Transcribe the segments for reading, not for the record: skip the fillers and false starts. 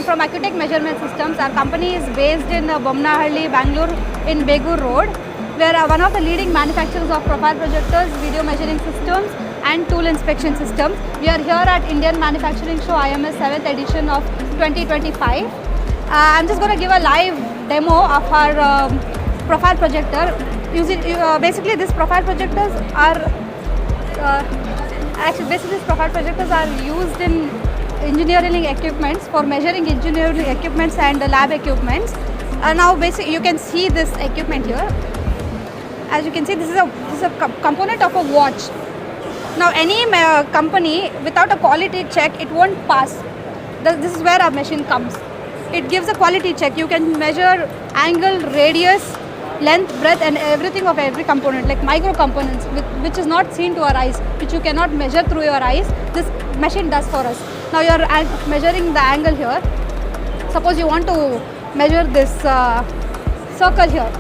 I'm from Accu-Tech Measurement Systems. Our company is based in Bomnahalli, Bengaluru in Begur Road. We are one of the leading manufacturers of profile projectors, video measuring systems and tool inspection systems. We are here at Indian Manufacturing Show IMS 7th edition of 2025. I'm just going to give a live demo of our profile projector. Basically these profile projectors are used in engineering equipments, for measuring engineering equipments and lab equipments. Now basically you can see this equipment here. As you can see, this is a component of a watch. Now any company without a quality check, it won't pass. This is where our machine comes. It gives a quality check. You can measure angle, radius, length, breadth and everything of every component, like micro components which is not seen to our eyes, which you cannot measure through your eyes. This machine does for us. Now you are measuring the angle here. Suppose you want to measure this circle here.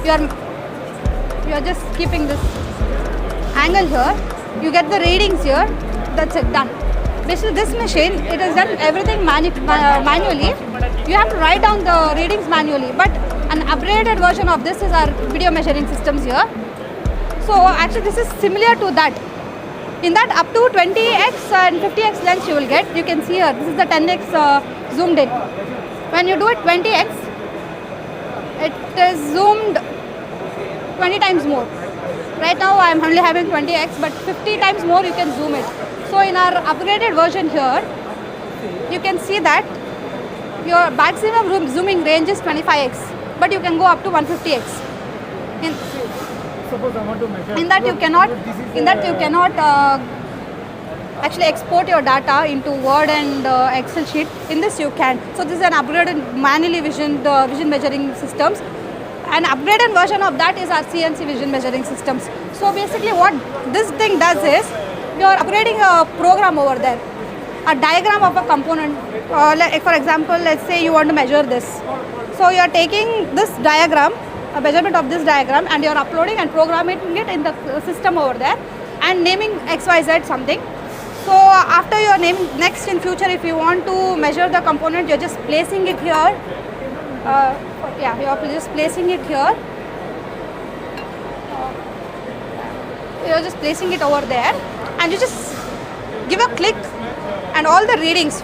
You are just keeping this angle here. You get the readings here. That's it, done. Basically this machine, it has done everything manually. You have to write down the readings manually, but an upgraded version of this is our video measuring systems here. So actually this is similar to that. In that, up to 20x and 50x lens you will get. You can see here, this is the 10x zoomed in. When you do it 20x, it is zoomed 20 times more. Right now I am only having 20x, but 50 times more you can zoom it. So in our upgraded version here, you can see that your maximum zooming range is 25x, but you can go up to 150x. Suppose I want to measure. In that you cannot actually export your data into Word and Excel sheet. In this you can. So this is an upgraded manually vision measuring systems. An upgraded version of that is our CNC vision measuring systems. So basically what this thing does is, you are upgrading a program over there, a diagram of a component. Like for example, let's say you want to measure this. So you are taking this diagram, a measurement of this diagram, and you are uploading and programming it in the system over there and naming XYZ something. So after you are naming, next in future if you want to measure the component, you are just placing it here. You are just placing it here. You are just placing it over there, and you just give a click, and all the readings,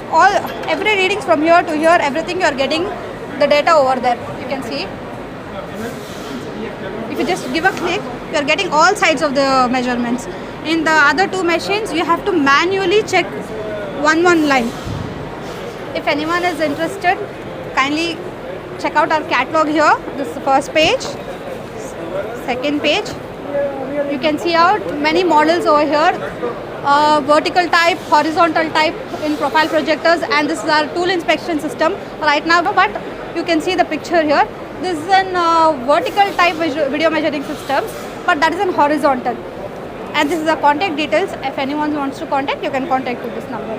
every readings from here to here, everything you are getting the data over there. You can see. If you just give a click, you are getting all sides of the measurements. In the other two machines, you have to manually check one line. If anyone is interested, kindly check out our catalog here. This is the first page, second page. You can see out many models over here, vertical type, horizontal type in profile projectors, and this is our tool inspection system right now, but you can see the picture here. This is an vertical type video measuring systems, but that is in horizontal. And this is the contact details. If anyone wants to contact, you can contact to this number.